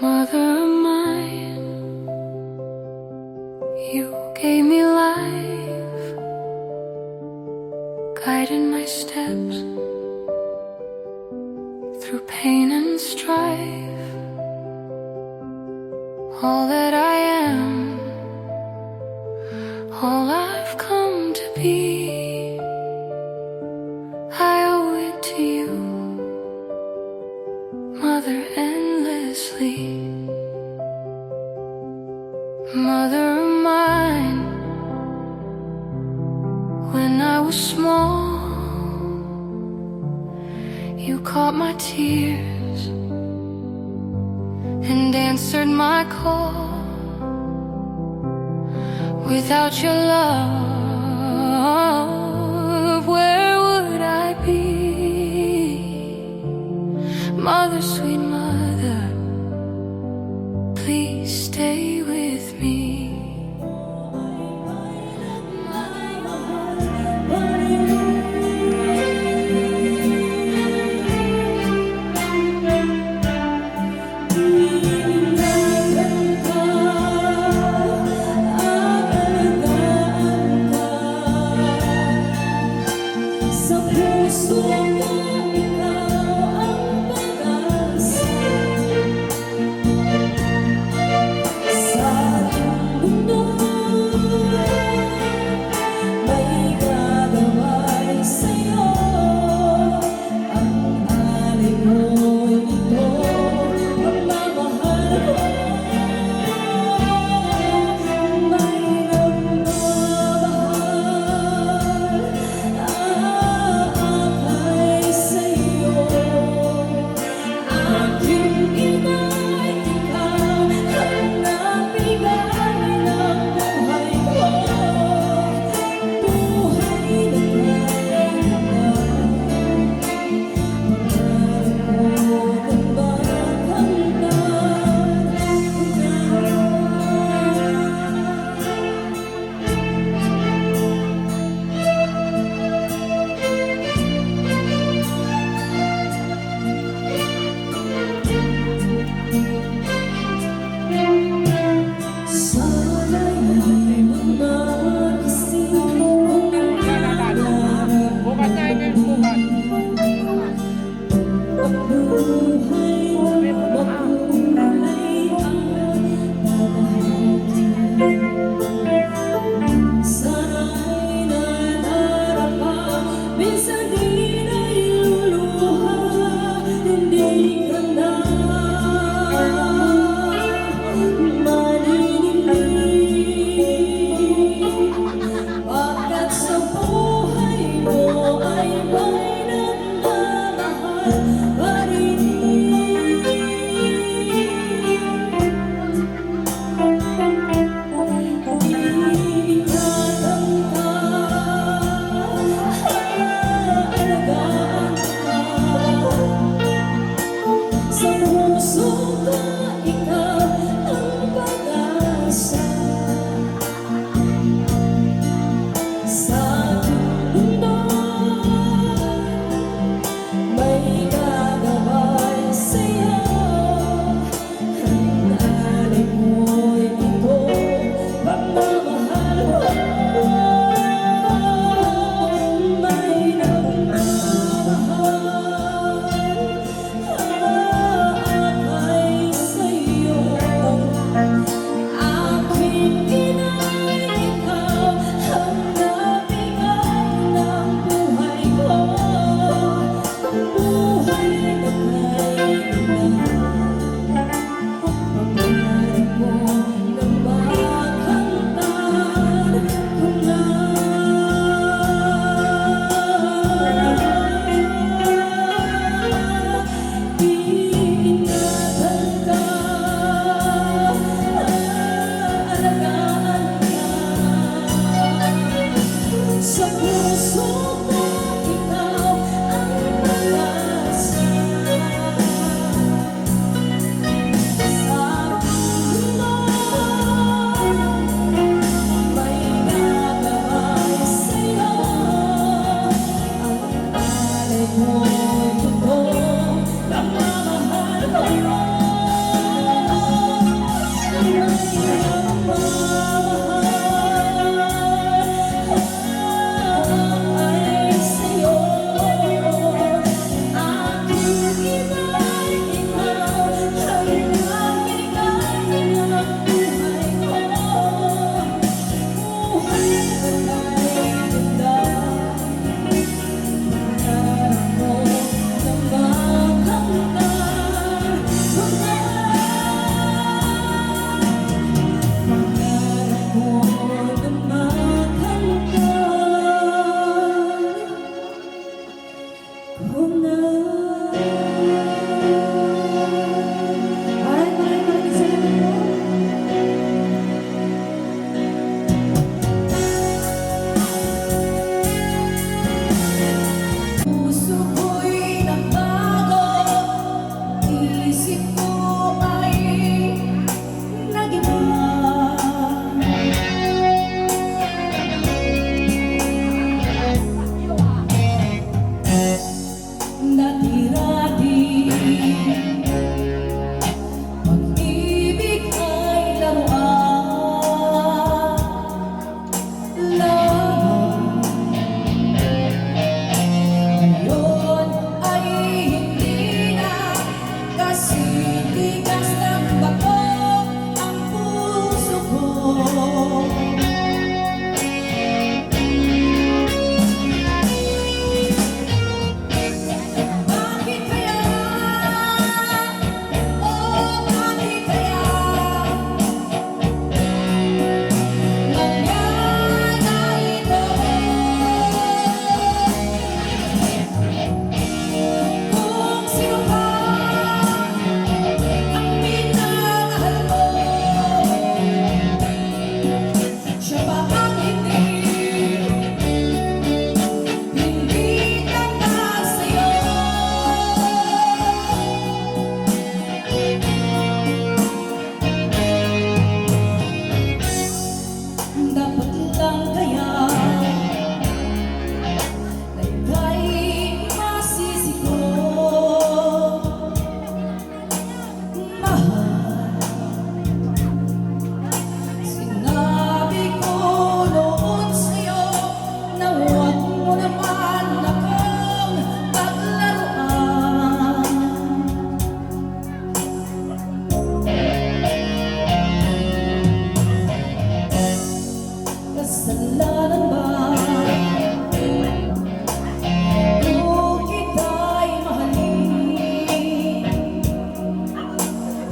Mother of mine, you gave me life, guided my steps through pain and strife. All that I am, all I've come to be, I owe it to you, Mother, endlessly. Mother of mine, when I was small, you caught my tears and answered my call. Without your love, where would I be? Mother, sweet mother, please stay with me. Sa puso ko ikaw ang pag-asa.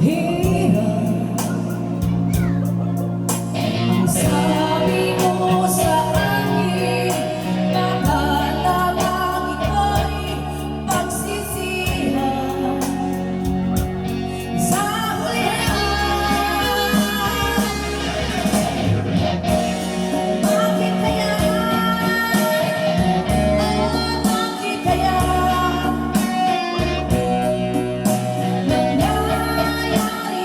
hirap. Ang sabi mo sa akin, baka lamang ito'y pagsisihan. Sa hulihan, bakit kaya? Oh, bakit kaya? Nangyayari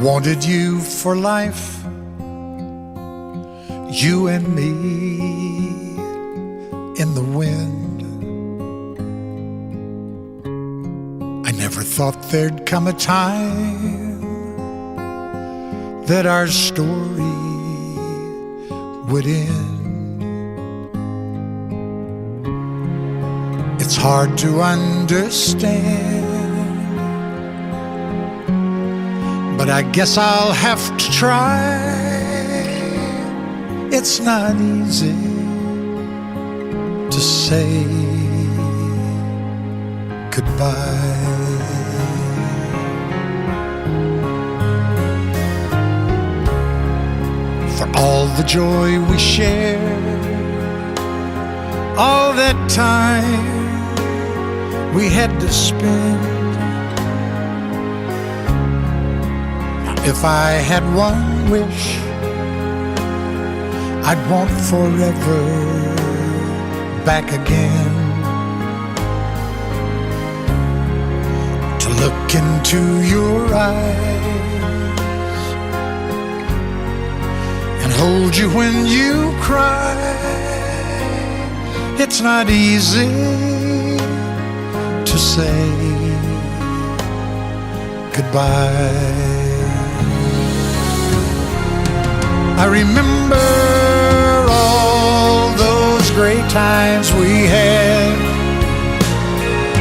wanted you for life, you and me in the wind. I never thought there'd come a time that our story would end. It's hard to understand, but I guess I'll have to try. It's not easy to say goodbye. For all the joy we shared, all that time we had to spend. If I had one wish, I'd want forever back again. To look into your eyes and hold you when you cry. It's not easy to say goodbye. I remember all those great times we had.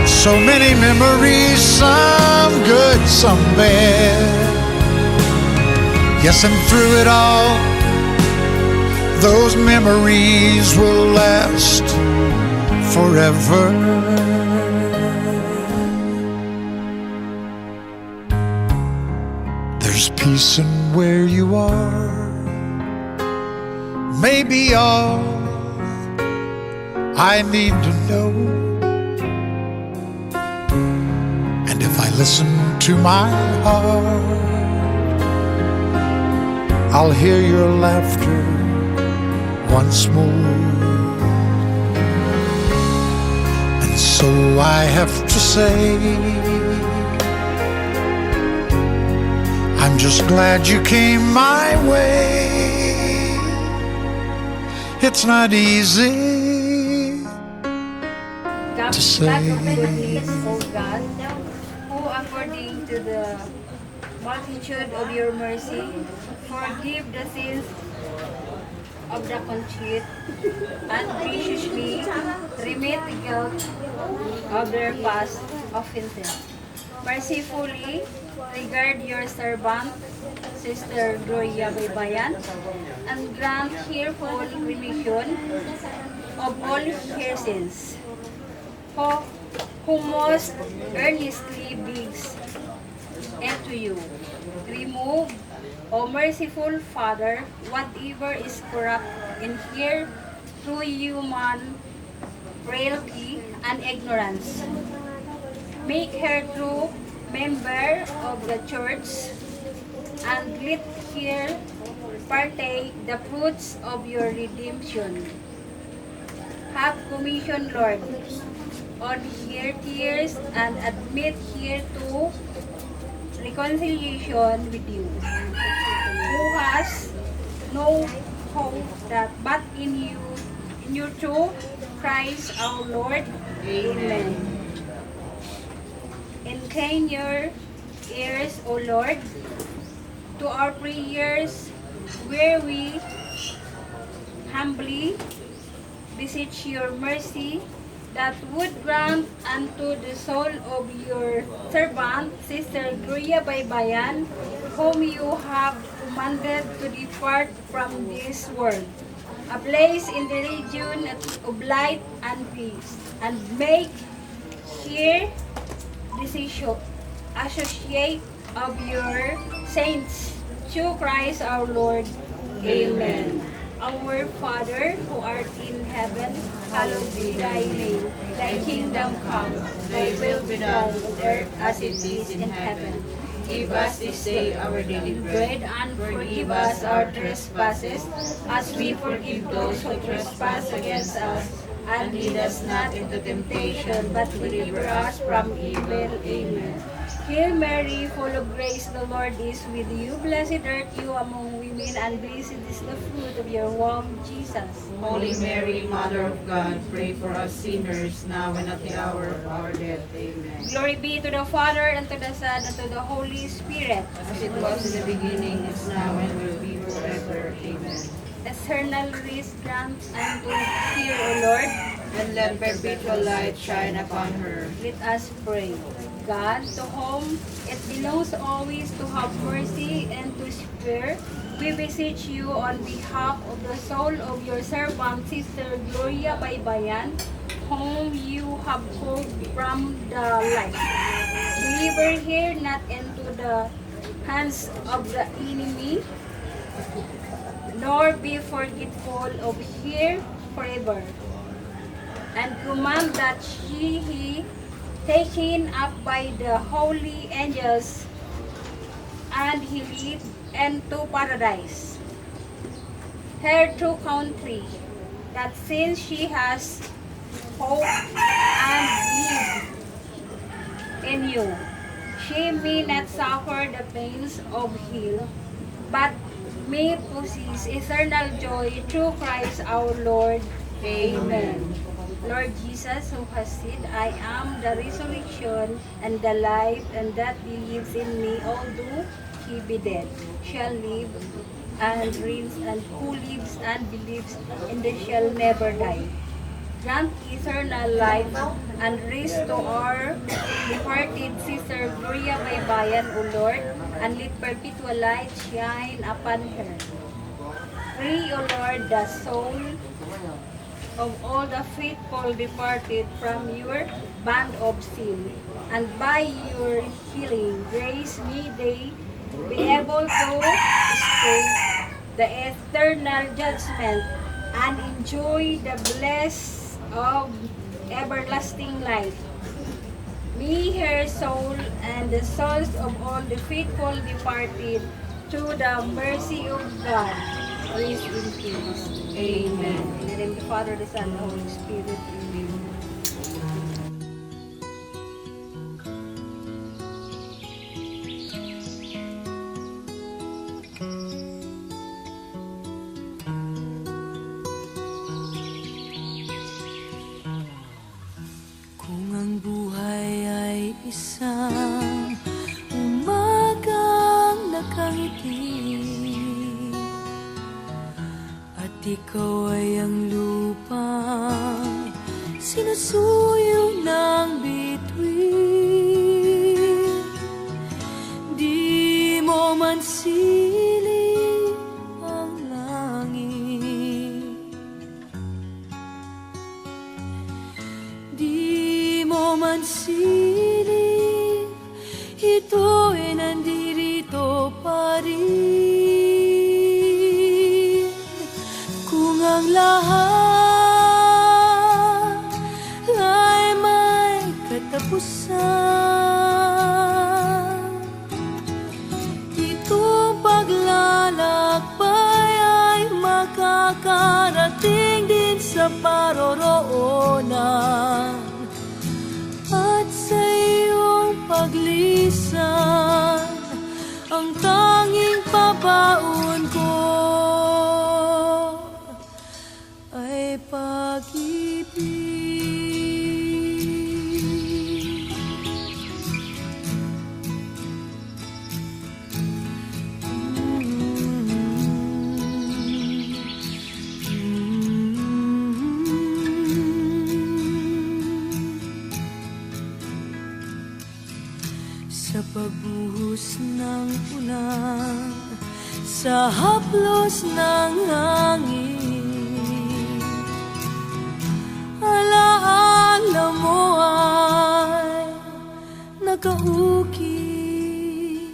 So many memories, some good, some bad. Yes, and through it all, those memories will last forever. There's peace in where you are, maybe all I need to know. And if I listen to my heart, I'll hear your laughter once more. And so I have to say, I'm just glad you came my way. It's not easy to say. O God, who according to the multitude of your mercy, forgive the sins of the contrite, and graciously remit the guilt of their past offenses. Mercifully regard your servant, Sister Gloria Baybayan, and grant her full remission of all her sins, who most earnestly begs unto you. Remove, O merciful Father, whatever is corrupt in her through human frailty and ignorance. Make her true member of the church, and let her partake the fruits of your redemption. Have commission, Lord, on her tears, and admit her to reconciliation with you, who has no hope that but in you, in your true Christ our Lord. Amen. Incline your ears, O Lord, to our prayers, where we humbly beseech your mercy, that would grant unto the soul of your servant, Sister Gloria Baybayan, whom you have commanded to depart from this world, a place in the region of light and peace, and make here associate of your saints, through Christ our Lord. Amen. Our Father, who art in heaven, hallowed be thy name. Thy kingdom come, thy will be done on earth as it is in heaven. Give us this day our daily bread, and forgive us our trespasses, as we forgive those who trespass against us. And lead us not into temptation, but deliver us from evil. Amen. Hail Mary, full of grace, the Lord is with you. Blessed art you among women, and blessed is the fruit of your womb, Jesus. Holy Mary, Mother of God, pray for us sinners, now and at the hour of our death. Amen. Glory be to the Father, and to the Son, and to the Holy Spirit. As it was in the beginning, is now, and will be forever. Amen. Eternal rest grant unto fear, O Lord. And let perpetual light shine upon her. Let us pray. God, to whom it belongs always to have mercy and to spare, we beseech you on behalf of the soul of your servant, Sister Gloria Baybayan, whom you have called from the light. Deliver her not into the hands of the enemy, nor be forgetful of her forever. And command that she be taken up by the holy angels and he lead into paradise. Her true country, that since she has hope and believe in you, she may not suffer the pains of hell, but may possess eternal joy through Christ our Lord. Amen. Lord Jesus, who has said, I am the resurrection and the life, and that believes in me, although he be dead, shall live and reigns, and who lives and believes in the shall never die. Grant eternal life and rest to our departed Sister Gloria Baybayan, O Lord, and let perpetual light shine upon her. Free, O Lord, the soul of all the faithful departed from your band of sin, and by your healing grace may they be able to escape the eternal judgment and enjoy the bliss of everlasting life. May her soul and the souls of all the faithful departed through the mercy of God rest in peace. Amen. In the name of the Father, the Son, and the Holy Spirit. Amen. Kung ang buhay ay isang umagang nakangiti, at ikaw ay ang lupang sinusuyong ng bituin, di mo man siling ang langit, di mo man siling, ito'y nandirito pa rin. Kung ang lahat ay may katapusan, itong paglalakbay ay makakarating din sa paroroonan, at sa iyong paglisan ang tanging pabaon ko ay pag-ibig. Sa pagbuhos ng ulan, sa haplos ng hangin, alaala mo ay nakaukit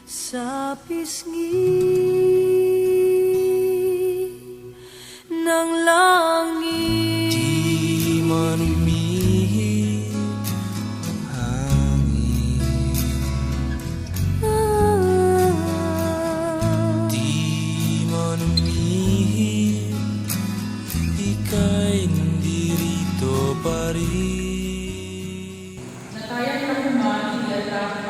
sa pisngi ng langit. Di man umihip ang hangin, di man umihip, ika'y nandirito pa rin. Natayan ka naman, ilala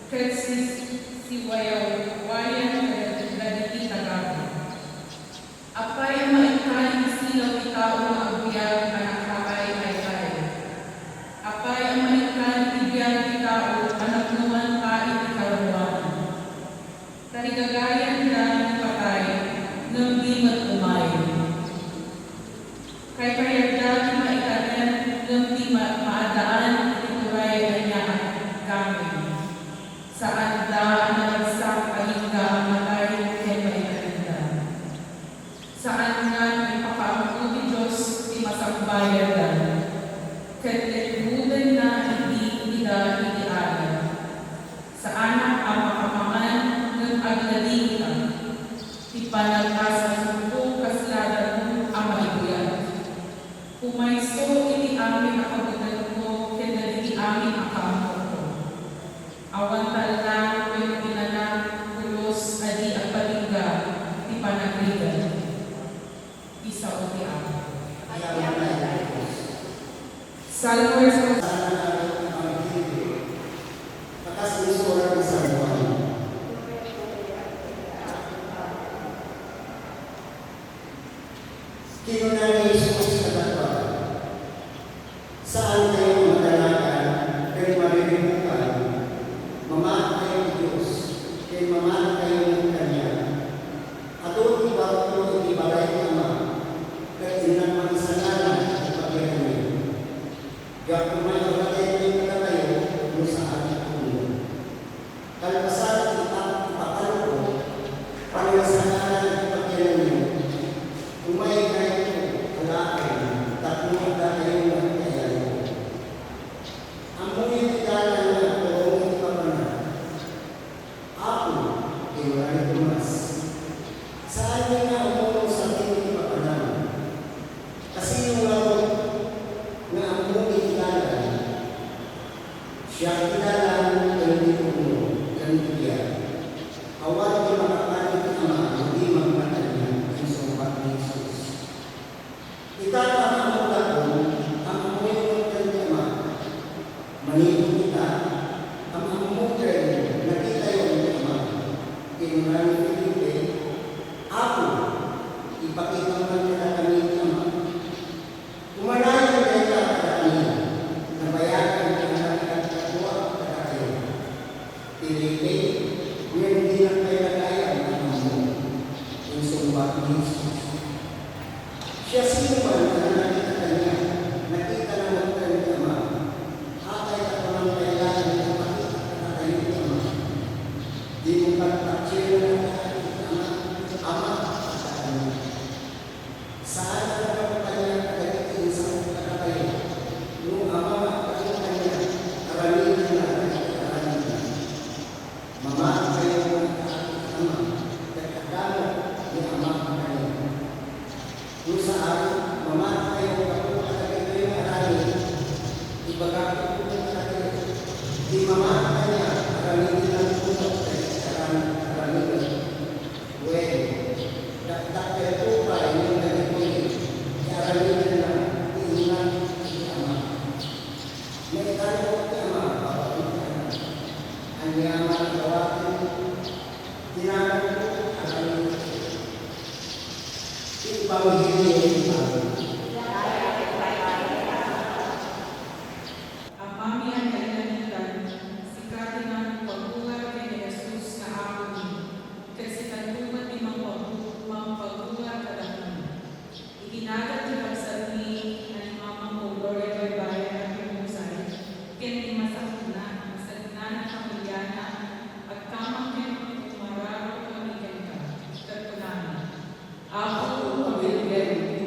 kasi siwayawayan dari tagabi. Apay maikay silaw itaw na aguyag anak kapay ay. Apay maikay ibiyang itaw anak numan pa itikaruan. Tarigagayan na patay ng di magumay. Kay payagda maikanan ng di maadaan ituray na niya kami. Saan da nagsak alingga ang matay kay maikanda. Saan nga ipakaampo ni Diyos di masangbayadan. Katlebudan na hindi ida inialan. Sa anak ang makamangan ng agladita. Ipanagasa sumpong kasladan ang mahibuyan. Pumayso iti amin akabutan mo kaya di amin akampo ko. Awan talang ng pinanak kulos adi ang palingga ipanagrigan. Isa o ti amin. Salmos Kinunan ni Jesus sa dapat. Saan kayo madalagan, kayo mariribukan, mamahal kayo ng Diyos, kayo mamahal kayo ng Kanya. At doon iba ito ibalay ng Ama, kayo inang manisangalan at pagkiramin. Gaya kumay ang pagkiramin na kayo kung saan ito. Kalpasan ipakalo ko, panisangalan at pagkiramin. Umay kayo, halakin, tatlong kayo ng kaya. Ang muli tigalan na tulong ipapanan. Ako, Iwari Tomas. Saan niya nga umulong sa ating ipapanan? Kasi yung laro na ang muli tigalan, siya tigalan ng dito ng tiyan. Awal yung makapalit ng Ama, hindi magpatanya ang sumpat ni Jesus. Itatama ang lakon, ang amoy ng Ama. Manipon kita, ang amoy nakita yung Ama. Kinunan ni Felipe, ako, ipakita mo nila kami ng Ama. Umanayan nila kami, nabayaran ng kanilang kapwa at kayo. Felipe, ngayon hindi lang kayo nagayang ng Ama, yung sumbat ni Jesus. Siya sino man na nakita kanya, nakita naman kayo ng Ama. Atay ka pa lang kailangan na makita ka kayo ng Ama. Di mo pagpaksyo na Ama at Ama. Saan na naman kanya kagagitin sa mga kayo? Nung Ama at kanya, karamihan na karamihan. Mama kayo ng Ama, kagkakala ni Ama kayo. Kung saan, mamahal kayo kapag talaga yung arali, ibagay ko yung arali. Di mamahal kanya, arali nilang puno kayo arali. Well, dakdak kayo po pa yung nagipuli, arali nilang iunang si Ama. May tayo ko si Ama, papapit ka na. Ang yaman ang gawain, tinaman ko, arali. Ipamigilin ang ang mami ang kainanitan, sikatin ang pagbuhat kay Jesus na amin, kasi kanungan ni mga pagbuhat ka lang. Ikinagat yung pagsarni ang mama mo, Gloria Baybay, at yung musay, kaya di masakuna, masagna ng pamilyana, at kamang kaya umararo kami kaya, katunamin. Ako, pamilya,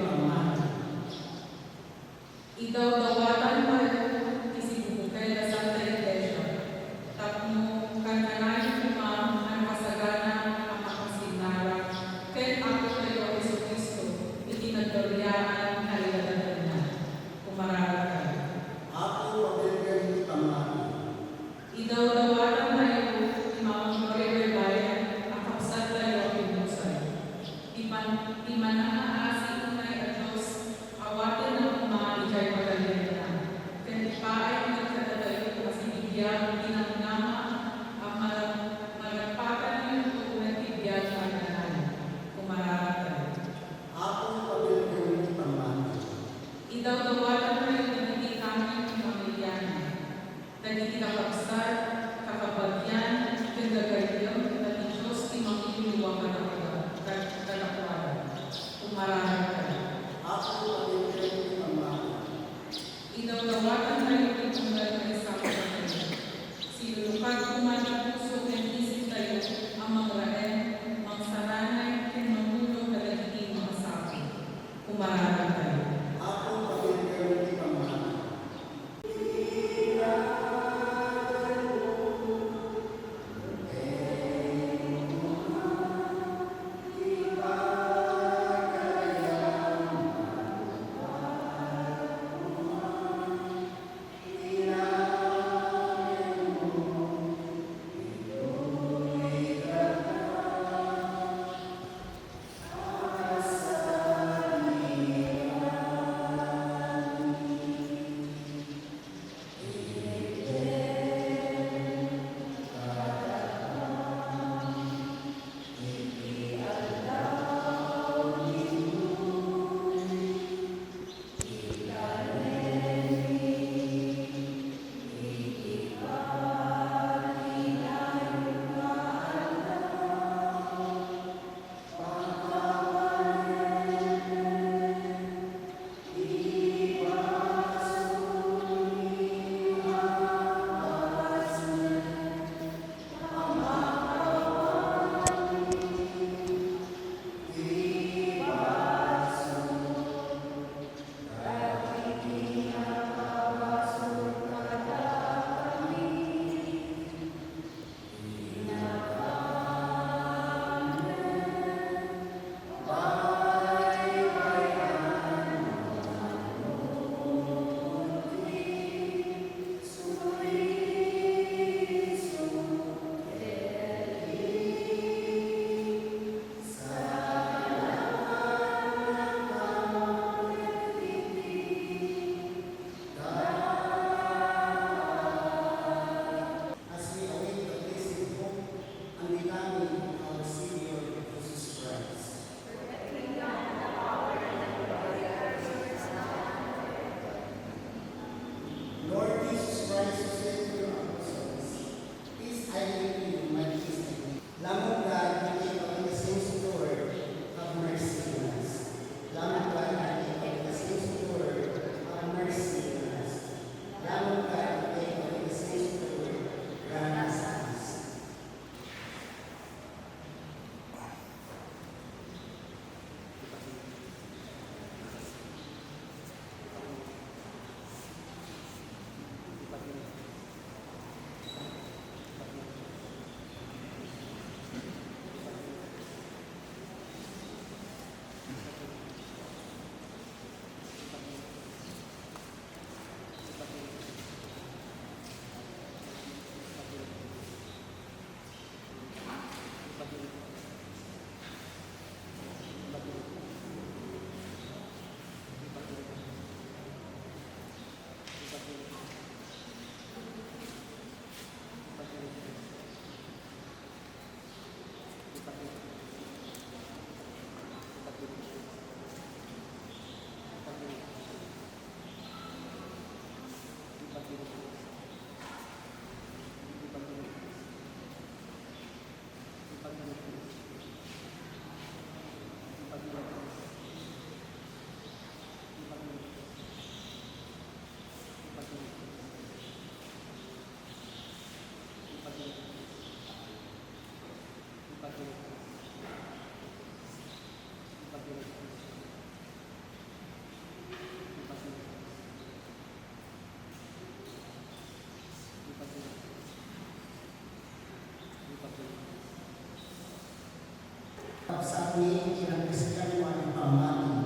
sa amin kinakrisyan mo ang pamati,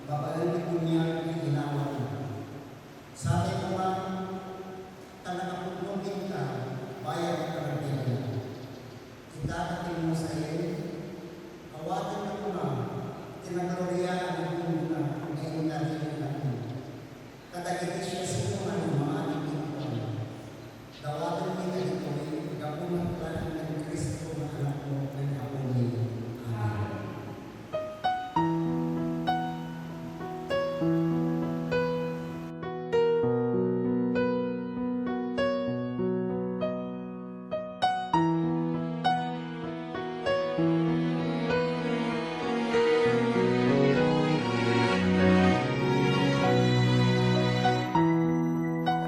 babalik ko niya ang ginawa ko. Sa akin naman, talagang ka, bayan ka ng pera. Itatakin mo sa iyo, kawatin ko na, tinagoriyaan ang mundo na, ngayon natin ako. Kadagiti siya sa iyo ang mga ating dawatin kita ito, kapunang plan ng Kristo na anak mo ng ako niyo. Amen.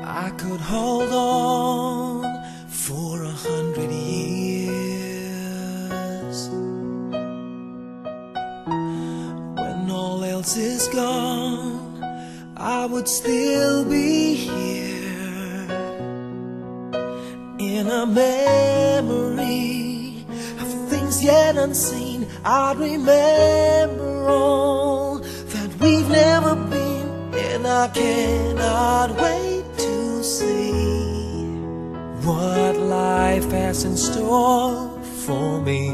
I could hold on for 100 years. When all else is gone, I would still be here in a memory of things yet unseen. I'd remember all that we've never been, and I cannot wait to see what life has in store for me.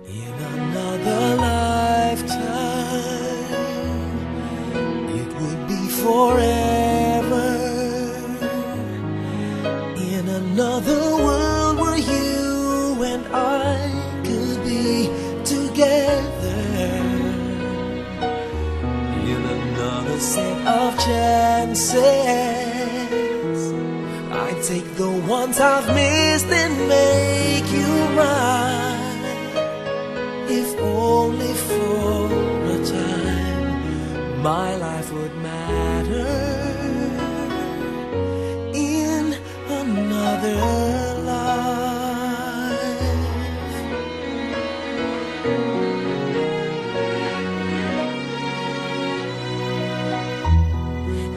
In another lifetime, it would be forever. In another world where you and I could be together. In another set of chances, I take the ones I've missed and make you mine. If only for a time, my life would matter. In another life,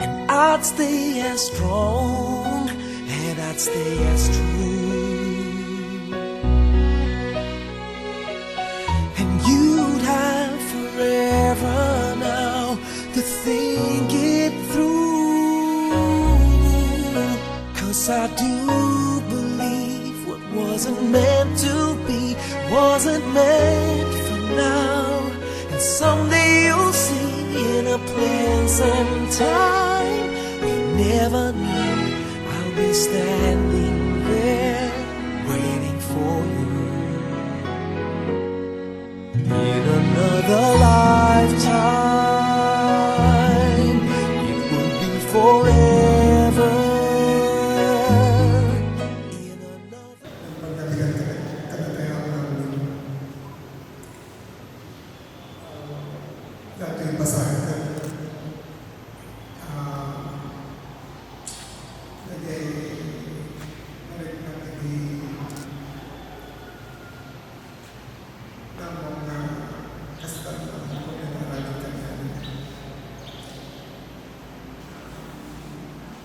and I'd stay as strong, and I'd stay as true, and you'd have forever now to think it through. 'Cause I do believe what wasn't meant to be wasn't meant for now, and someday you'll see in a pleasant time we never knew. I'll be standing there waiting for you. In another lifetime, it will be forever. In another Dati yung basahin ka. Narik na hindi namang na kastan na ako na maraming kanya.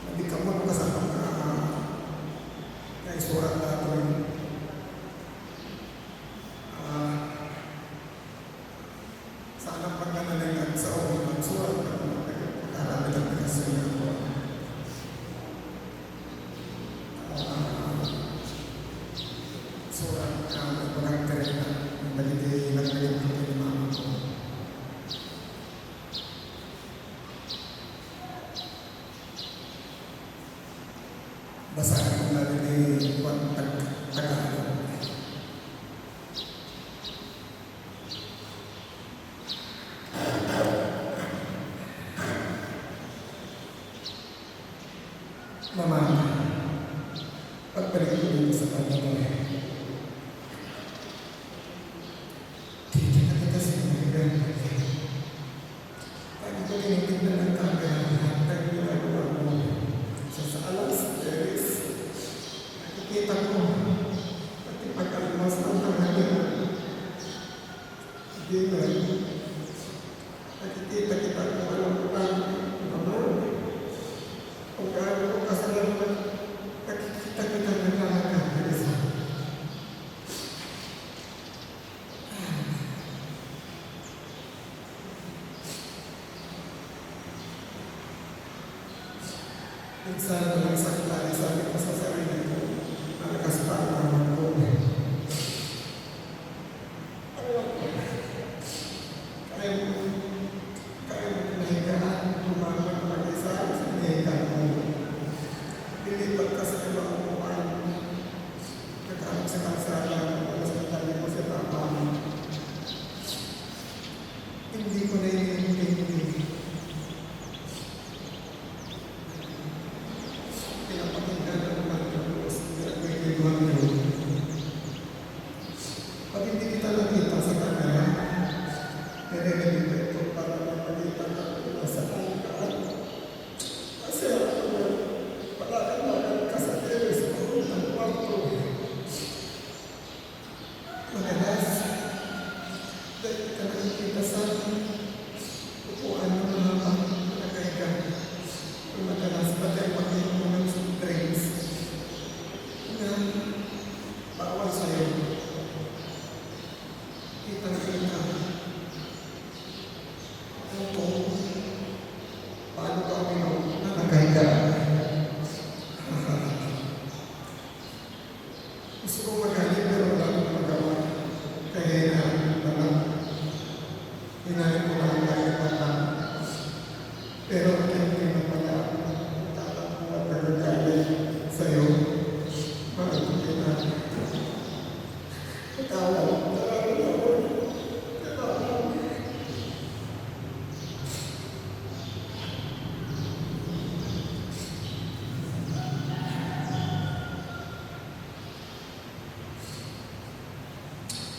Hindi ka mo kasama na isurat na ito yung sana pagkanalingan sa unang surat na pagkakaroon ng pinasunan ko. Surat na walang karina na nagiging ko ng mama ko. Basahin ko na rin yung Tagalog. Mama, pagbalik ko dito sa Panginoon, titignan na kita sa mga pag ito tinitignan ng kaganahan, ang ginagawa mo sa alas, Teres, nakikita ko, pati pagkalimas ng tanghalian, hindi na, nakikita kita kung alam ko lang, Mama, kung gaano ko kasalanan, nakikita kita ng kaganahan. minsan walang sakla, sabi ko sa sarili ko, malakas pa ang naman ko. Kaya nahigaan, tumawag mag-isa sa nahigaan mo. Lilipat ka sa ibang upuan. Nagkaroon sa kalsada, wala sa tali mo sa tama. Hindi ko na inintindi. Pinapakinggan ang mga Diyos, nagkikiguan mo. Pag hindi kita nakita sa kamera, nire-review ito para mapakita na nasa angkaan. Kasi palakad-lakad ka sa teres ko ng kwarto. Madalas, dahil ka nakikita sa upuan ng mga nakaigan. Madalas, pati ang pagkain mo ng drinks na bawal sa'yo. Kitang-kita. Ito, paano ka uminom na nakahiga? Gusto ko magaling pero wala akong magawa. Kaya hinahin ko lang. Hinahin ko lang ang nakikita. Pero hindi na pala tatakbo at nagagaling sa'yo. Mahal ko kita.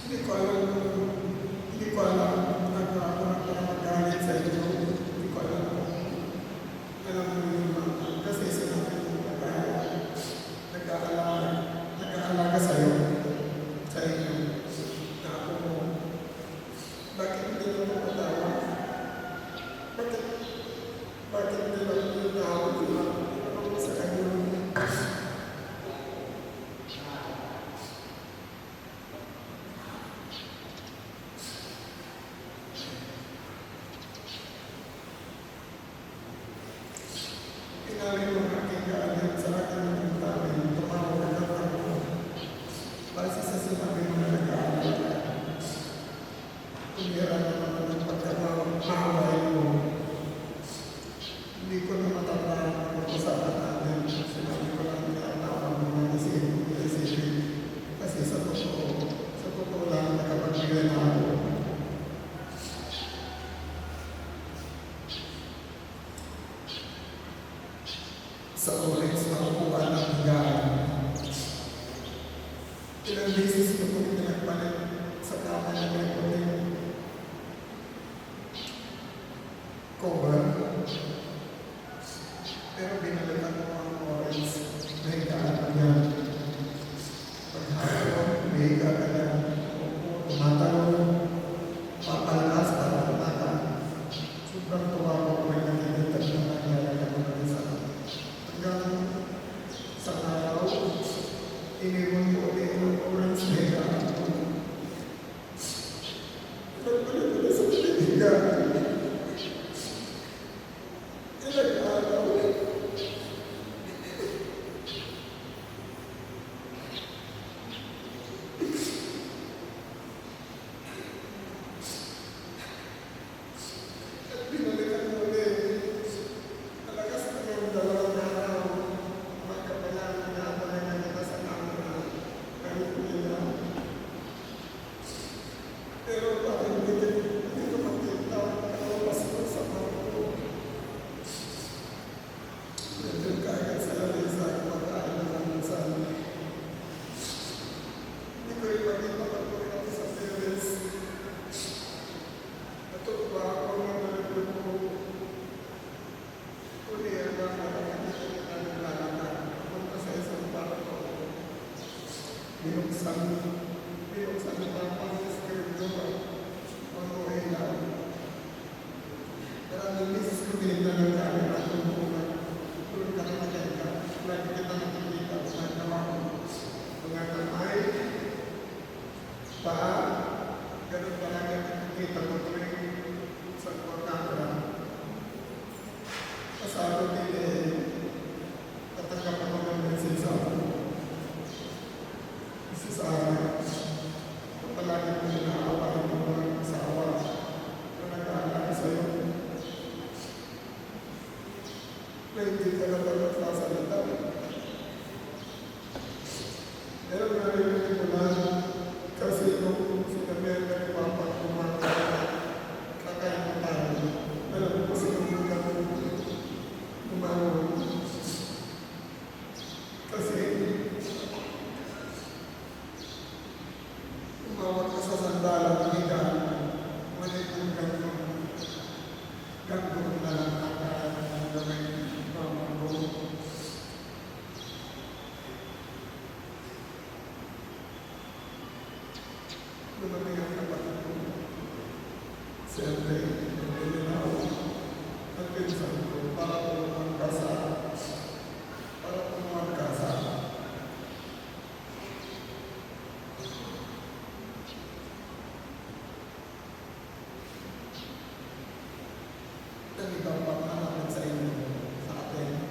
Ikaw, hindi ko alam nagkakaroon ka na magalit sa inyo. Hindi ko alam kung alam mo yung mga kasi sinabi mo nag-aalaga sa'yo, sa inyo, na ako mo. Bakit hindi mo napatawa? Bakit hindi mo napatawa? Ano sa kanya? Pinalin mo ang aking kaalit sa akin ng tabi, tumawag ang ako. Base sa sinabi mo na nag-aalala. Tumira na naman ang pagkamaway mo. Hindi ko na matandaan ang usapan natin. Sinabi ko lang na tawag mo na isipin. Kasi sa totoo lang nakapagbigay na ako. Sa oras na upuan ng higaan. Ilang beses ko po pinagpalit sa kama na may puting cover. Pero binalikan ko ang oras na higaan na yan. Paghapon, higa ka na. Tumatalong, papalakas para tumakan. Sobrang tuwa ko may nakikita na nangyari ka mga isa. Hanggang sa araw, iniwan ko ulit ng orange mega. Nagpalit ko na sa pinihigaan. Ilang araw. At binalikan ko ulit. Talagas na yung 2 araw. Magkapalang nabay na kita sa camera. Kahit nila. Pero bakit hindi ko makita ang pastor sa mga medyo kagad sa Larissa kumakain na lang sa hindi ko rin makita pagpunin ako sa service. Natutuwa ako ng nalagyan ko. Uli ang mga nakakita ng lalaka. Punta sa isang parko. Binuksan na tapang escriptor. Mga ilaw. Maraming misis ko tinignan ng camera at tumulungan. Tulog ka na nakita. Lagi kita nakikita sa mga kamay, paa, ganun pa lang ang nakikita ko tuwing sa mga camera. Kasama din Kasi sa akin, palagi ko nakakapain ng mga asawa na nag-aalala sa'yo. Na hindi ka na pala sasalita. Pero narinig ko na kasi nung sinabi na ni Papa kakain na tayo. Alam ko kasi nung umano. Kasi umawag ka sa sandalan ng higa, maliit ng gantong na nakakain ng gamay ng Mama ko. Dumating ang kapatid ko. Siyempre, nagpili na ako. Nagpinsan ko para tulungan ka sa Nagitang pagkakalapit sa inyo, sa atin.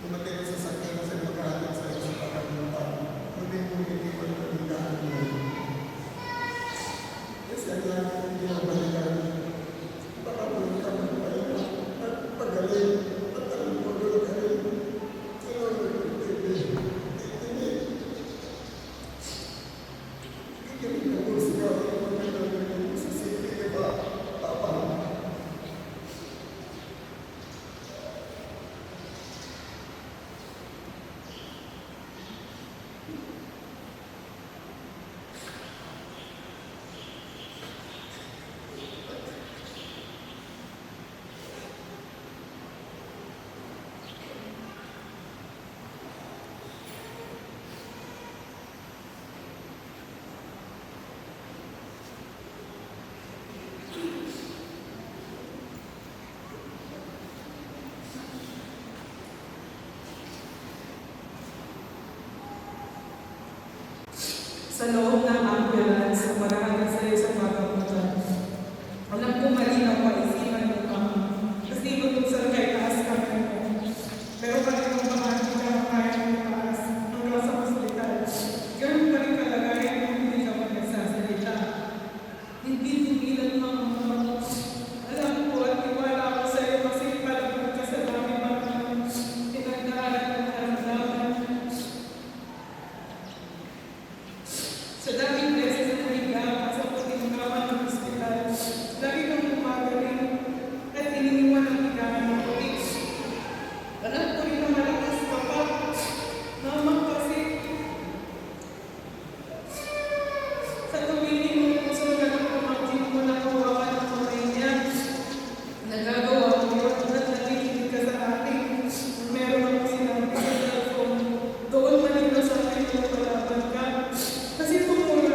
Dumating sa sakyan na sa magkakalapit sa inyo sa pagkakalapit. Hindi ko nagkakalapit mo. Kasi ang lang kong hindi ang balikan. Baka pulang ka mo pa yun. At pagaling. At alam mo galing. Sino nagpipili? Hindi. Kikinig na mo siya. Sa sisi ba? Papa. Sa loob ng ambulance, marahang sa iyo sa mga kamutan. Alam ko malinaw ang isipan ng Ama, kasi lutog sa kay taas kami ko. Pero bakit ang bahagi ka kaya ng taas hanggang sa hospital? Ganun pa rin kalagayan kung hindi ka pa nagsasalita. Hindi tumilan ng mga alam ko at tiwala ko sa iyo kasi palagod ka sa dami mga pinagdaanan ng karamdaman. Sa daming beses na nahiga sa pagkinawa ng hospital, lagi kang umagaling at ininiwan ang higaan ng pulis. Alam ko rin na malakas ka pa, naman kasi sa tumingin mo puso na ng pamangkin mo na kawawa ng kamay niya. Nagagawa mo yun at nakikinig ka sa akin. Meron akong sinabi sa cellphone, doon manila sa akin kung palaban ka. Kasi tumulong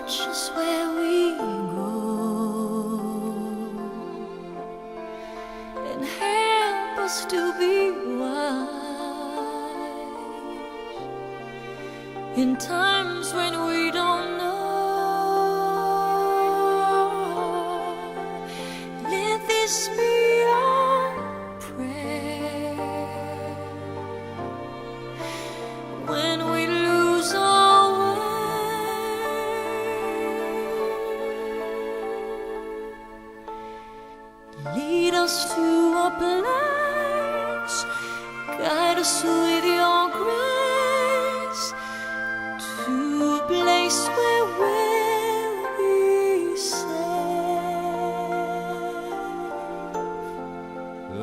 watch us where we go and help us to be wise in times when we don't know. Let this be our prayer when we lose our way. Lead us to a place, guide us with your grace, to a place where we'll be safe.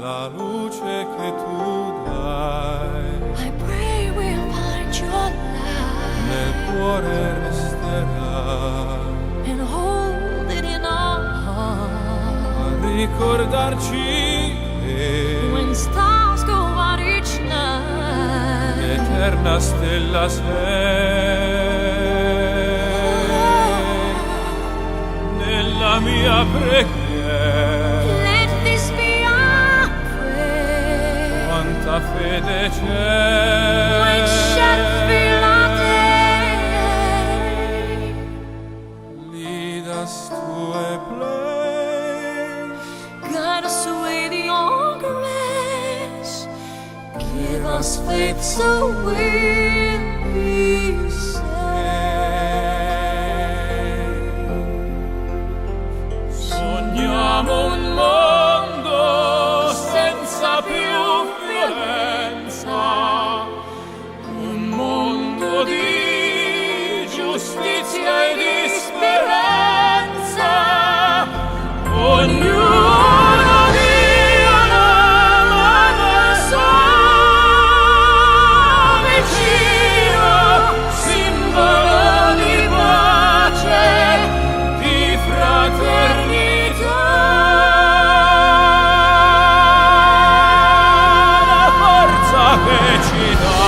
La luce che tu dai I pray we'll find your light nel cuore resterà, and hold it in our heart. a ricordarci che When stars go out each night, eterna stella sei nella mia preghiera. let this be our prayer. Quanta fede When c'è, shadows fill our day, lead us to a place, guide us with your grace. Give us faith so we'll be safe. sogniamo un mondo senza più violenza, un mondo di giustizia e di speranza. Ognuno dia una mano al suo vicino, simbolo di pace, di fraternità. La forza che ci dà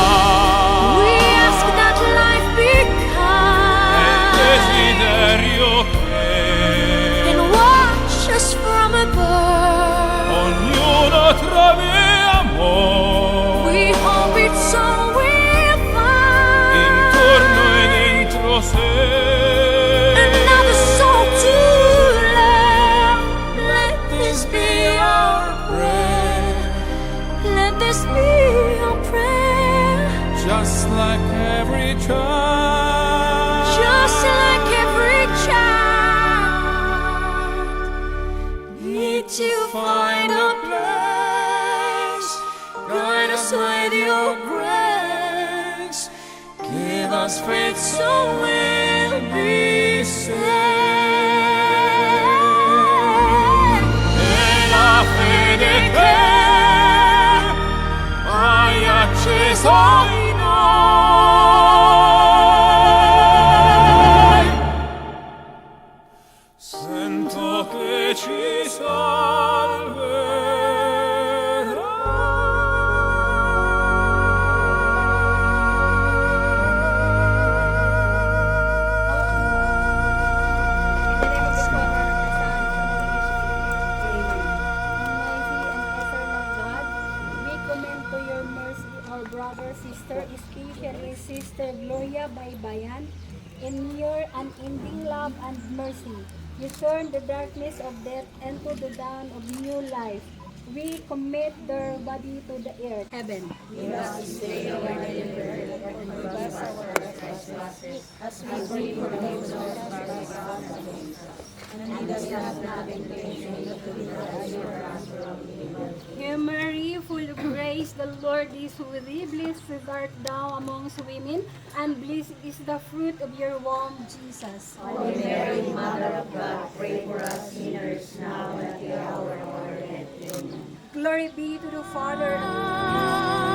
We ask that life be è il kind desiderio che and watch us from above. ognuno trovi amore We hope it's all we'll find. intorno e dentro sé. Another soul to love. Let this be our prayer. Let this be our prayer. Just like every child, Just like every child, need to find a place. Guide us with your grace. Give us faith so we'll be safe. e la fede che hai acceso in noi, sento che ci Sister, especially Sister Gloria Baybayan, in your unending love and mercy. You turn the darkness of death into the dawn of new life. We commit their body to the earth, heaven. Hail Mary, full of grace, the Lord is with thee. Blessed art thou amongst women, and blessed is the fruit of your womb, Jesus. Holy Mary, Mother of God, pray for us sinners now and at the hour of our death. Amen. Glory be to the Father, and to the Son,